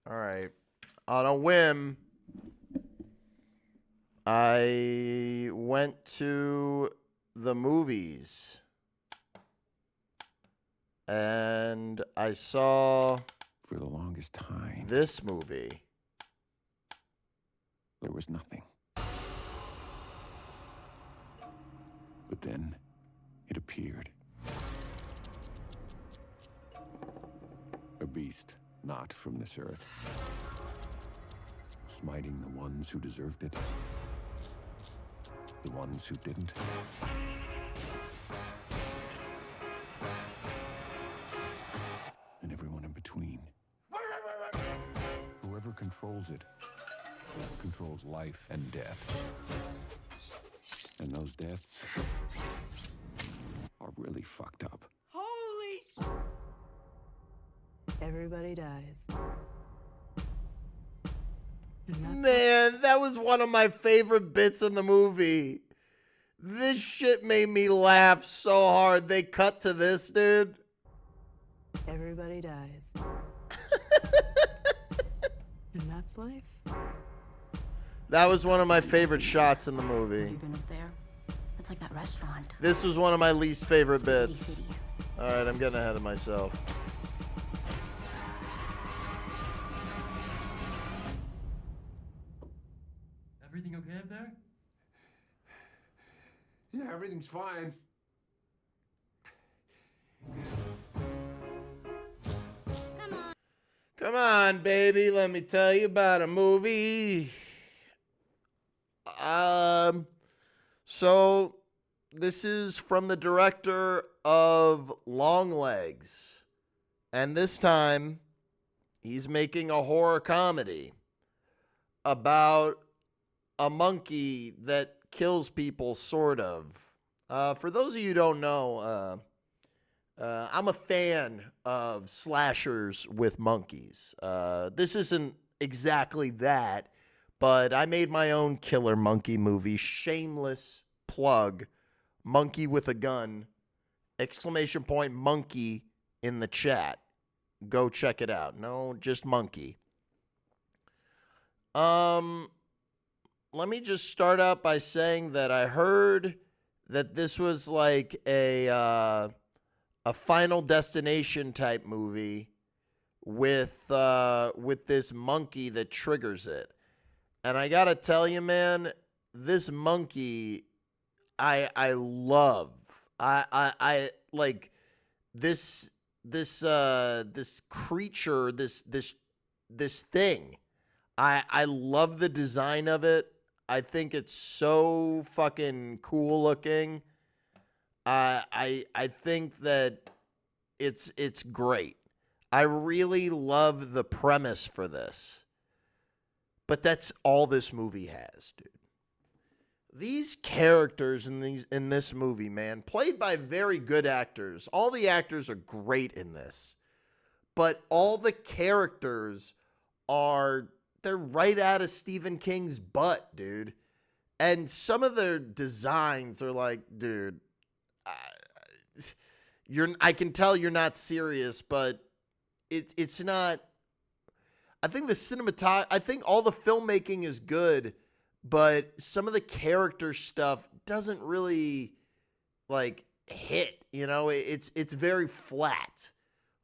All right. On a whim, I went to the movies and I saw For the longest time, this movie. there was nothing. But then it appeared. A beast not from this earth, smiting the ones who deserved it, the ones who didn't. And everyone in between. Whoever controls it controls life and death. And those deaths are really fucked up. Holy sh! Everybody dies. Man, that was one of my favorite bits in the movie. This shit made me laugh so hard. They cut to this, dude. Everybody dies. And that's life. That was one of my favorite shots in the movie. Have you been up there? It's like that restaurant. This was one of my least favorite Spaghetti bits. City. All right, I'm getting ahead of myself. Everything okay up there? Yeah, everything's fine. Come on, baby. Let me tell you about a movie. So this is from the director of Longlegs. And this time, he's making a horror comedy about a monkey that kills people, sort of. For those of you who don't know, I'm a fan of slashers with monkeys. This isn't exactly that, but I made my own killer monkey movie. Shameless plug. Monkey with a gun. ! Monkey in the chat. Go check it out. No, just monkey. Let me just start out by saying that I heard that this was like a Final Destination type movie with this monkey that triggers it. And I gotta tell you, man, this monkey, I love. I like this creature, this thing. I love the design of it. I think it's so fucking cool looking. I think that it's great. I really love the premise for this. But that's all this movie has, dude. These characters in this movie, man, played by very good actors. All the actors are great in this. But all the characters they're right out of Stephen King's butt, dude. And some of their designs are like, dude, I can tell you're not serious, but it's not. I think I think all the filmmaking is good, but some of the character stuff doesn't really like hit, you know? It's very flat.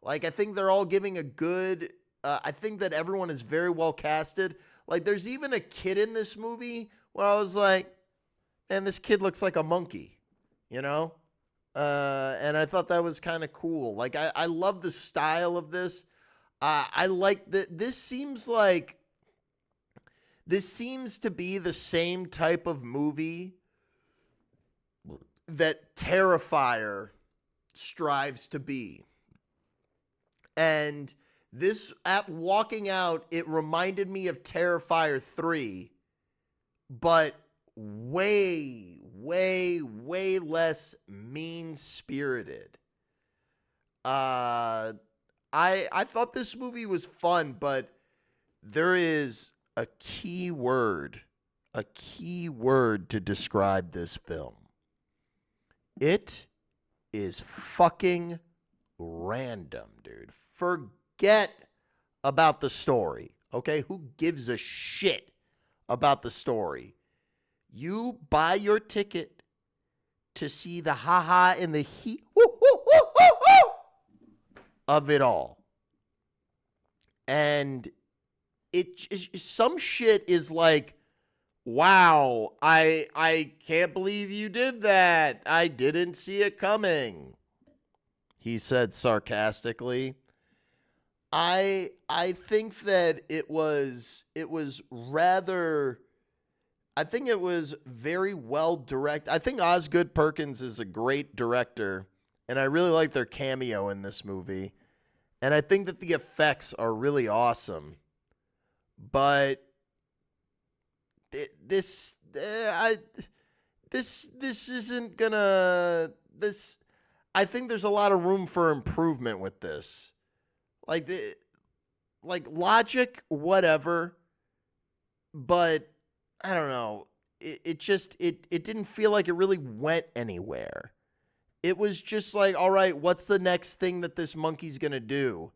Like, I think they're all giving a good I think that everyone is very well casted. Like, there's even a kid in this movie where I was like, man, this kid looks like a monkey, you know? And I thought that was kind of cool. Like, I love the style of this. I like that. This seems to be the same type of movie that Terrifier strives to be. And this, at walking out, it reminded me of Terrifier 3, but way, way, way less mean-spirited. I thought this movie was fun, but there is a key word to describe this film. It is fucking random, dude. Forget about the story. Okay? Who gives a shit about the story? You buy your ticket to see the ha-ha and the he of it all. And some shit is like, wow, I can't believe you did that. I didn't see it coming, he said sarcastically. I think that it was rather, I think it was very well directed. I think Osgood Perkins is a great director, and I really like their cameo in this movie. And I think that the effects are really awesome. But this isn't gonna, this, I think there's a lot of room for improvement with this. Like logic, whatever, but I don't know. It just didn't feel like it really went anywhere. It was just like, all right, what's the next thing that this monkey's gonna do?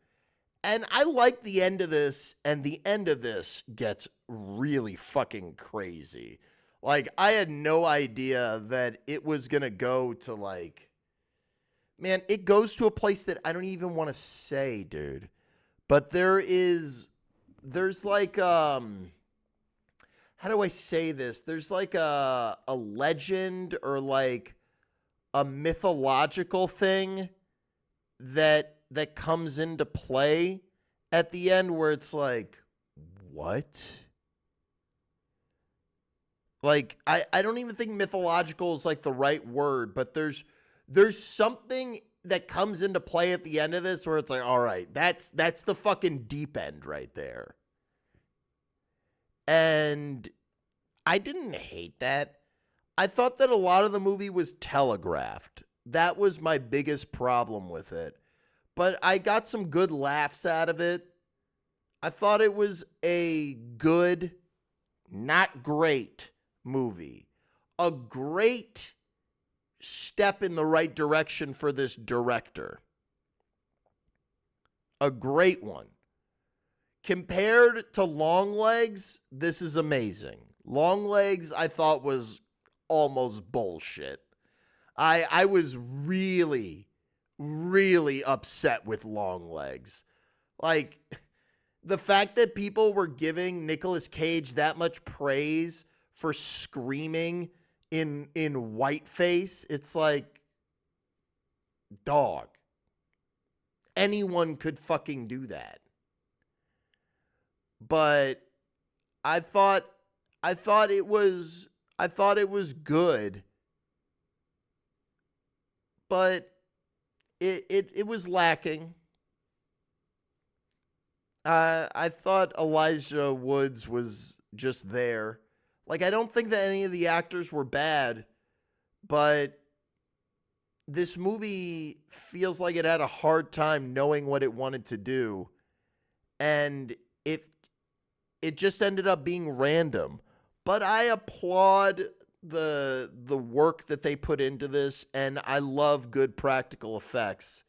And I like the end of this, and the end of this gets really fucking crazy. Like, I had no idea that it was gonna go to like, man, it goes to a place that I don't even want to say, dude. But there's like, how do I say this? There's like a legend or like a mythological thing that comes into play at the end where it's like, what? Like, I don't even think mythological is like the right word, but there's something that comes into play at the end of this where it's like, all right, that's the fucking deep end right there. And I didn't hate that. I thought that a lot of the movie was telegraphed. That was my biggest problem with it. But I got some good laughs out of it. I thought it was a good, not great movie. A great step in the right direction for this director. A great one. Compared to Longlegs, this is amazing. Longlegs, I thought, was almost bullshit. I was really, really upset with Longlegs. Like, the fact that people were giving Nicolas Cage that much praise for screaming in whiteface, it's like, dog. Anyone could fucking do that. But I thought it was good. But it was lacking. I thought Elijah Woods was just there. Like, I don't think that any of the actors were bad, but this movie feels like it had a hard time knowing what it wanted to do. And it just ended up being random. But I applaud the work that they put into this, and I love good practical effects.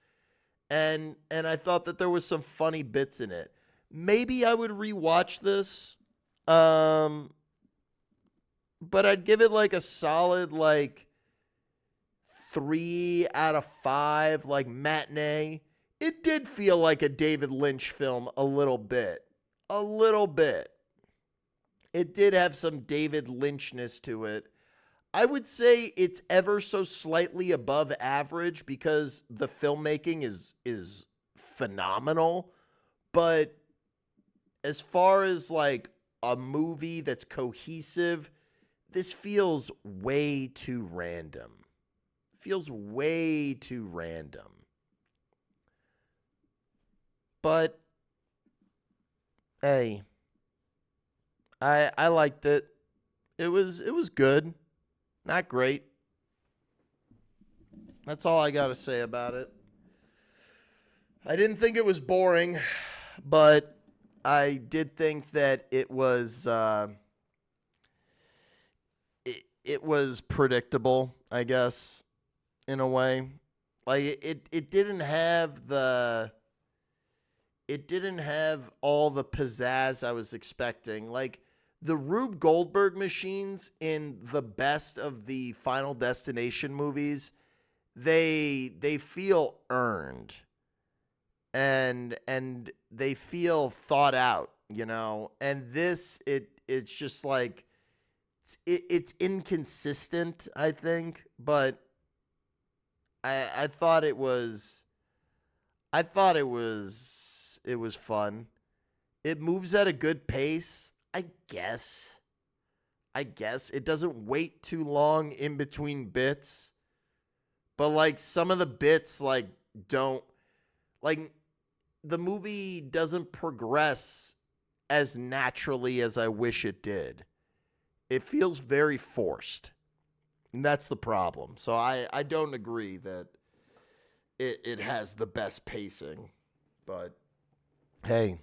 And I thought that there was some funny bits in it. Maybe I would rewatch this. But I'd give it like a solid like 3 out of 5, like matinee. It did feel like a David Lynch film a little bit. A little bit. It did have some David Lynchness to it. I would say it's ever so slightly above average because the filmmaking is phenomenal. But as far as like a movie that's cohesive, this feels way too random. Feels way too random. But hey, I liked it. It was good. Not great. That's all I got to say about it. I didn't think it was boring, but I did think that it was it was predictable, I guess, in a way. Like it didn't have the it didn't have all the pizzazz I was expecting. Like the Rube Goldberg machines in the best of the Final Destination movies, they feel earned and they feel thought out, you know. And this it's just like it's inconsistent, I think, but I thought it was it was fun. It moves at a good pace, I guess. It doesn't wait too long in between bits. But like some of the bits like don't like the movie doesn't progress as naturally as I wish it did. It feels very forced. And that's the problem. So I don't agree that it has the best pacing. But hey,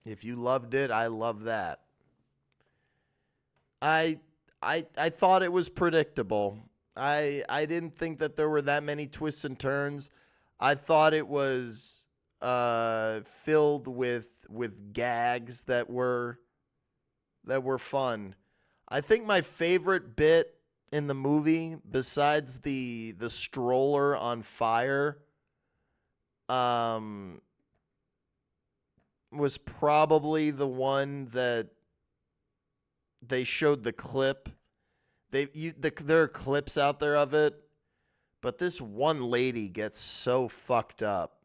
if you loved it, I love that. I thought it was predictable. I didn't think that there were that many twists and turns. I thought it was filled with gags that were fun. I think my favorite bit in the movie, besides the stroller on fire, was probably the one that they showed the clip. There are clips out there of it, but this one lady gets so fucked up.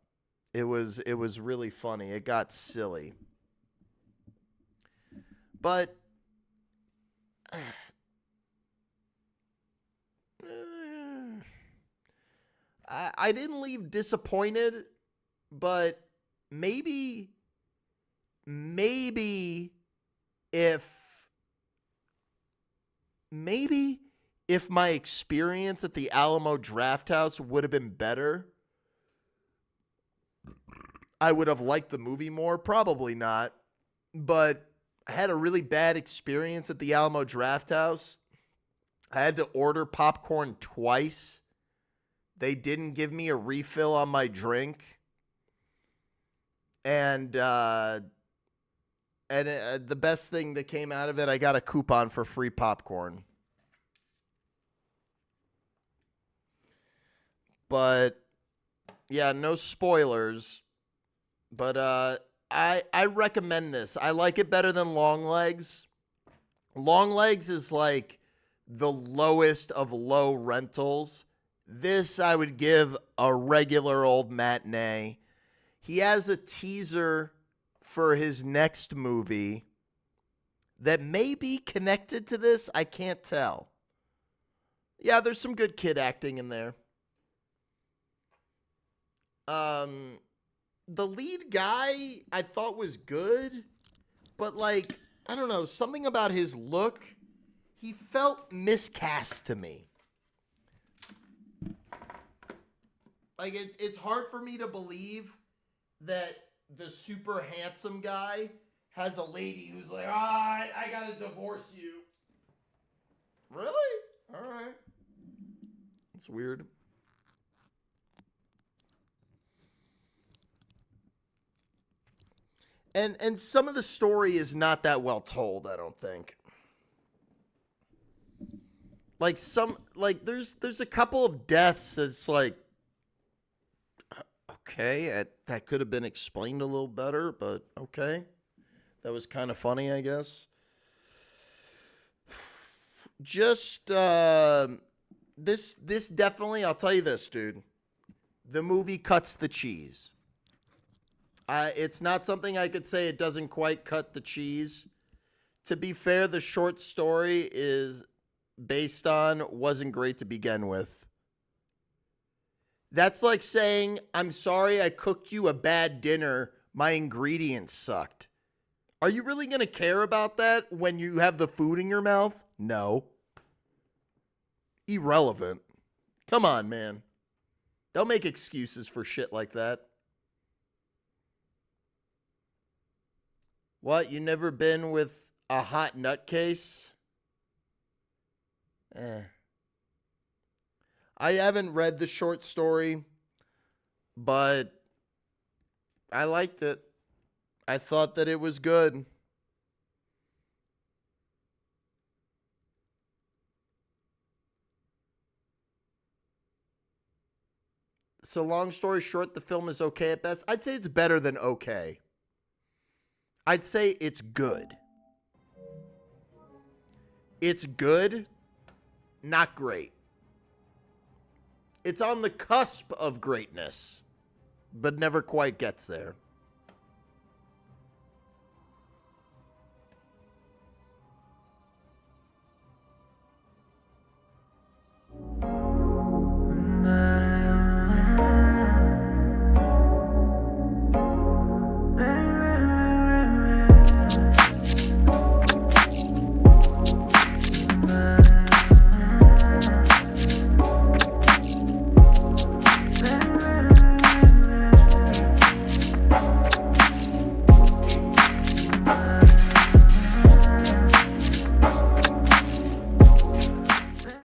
It was really funny. It got silly. But I didn't leave disappointed, but maybe if my experience at the Alamo Drafthouse would have been better, I would have liked the movie more. Probably not. But I had a really bad experience at the Alamo Drafthouse. I had to order popcorn twice. They didn't give me a refill on my drink. And the best thing that came out of it, I got a coupon for free popcorn. But yeah, no spoilers. But I recommend this. I like it better than Long Legs. Long Legs is like the lowest of low rentals. This I would give a regular old matinee. He has a teaser for his next movie that may be connected to this. I can't tell. Yeah, there's some good kid acting in there. The lead guy I thought was good, but like, I don't know, something about his look, he felt miscast to me. Like, it's hard for me to believe that the super handsome guy has a lady who's like, I gotta divorce you. Really? All right. That's weird. And some of the story is not that well told, I don't think. Like there's a couple of deaths that's like, okay, that could have been explained a little better, but okay. That was kind of funny, I guess. Just this definitely, I'll tell you this, dude. The movie cuts the cheese. It's not something I could say it doesn't quite cut the cheese. To be fair, the short story is based on wasn't great to begin with. That's like saying, I'm sorry I cooked you a bad dinner. My ingredients sucked. Are you really going to care about that when you have the food in your mouth? No. Irrelevant. Come on, man. Don't make excuses for shit like that. What, you never been with a hot nutcase? I haven't read the short story, but I liked it. I thought that it was good. So long story short, the film is okay at best. I'd say it's better than okay. I'd say it's good. It's good, not great. It's on the cusp of greatness, but never quite gets there.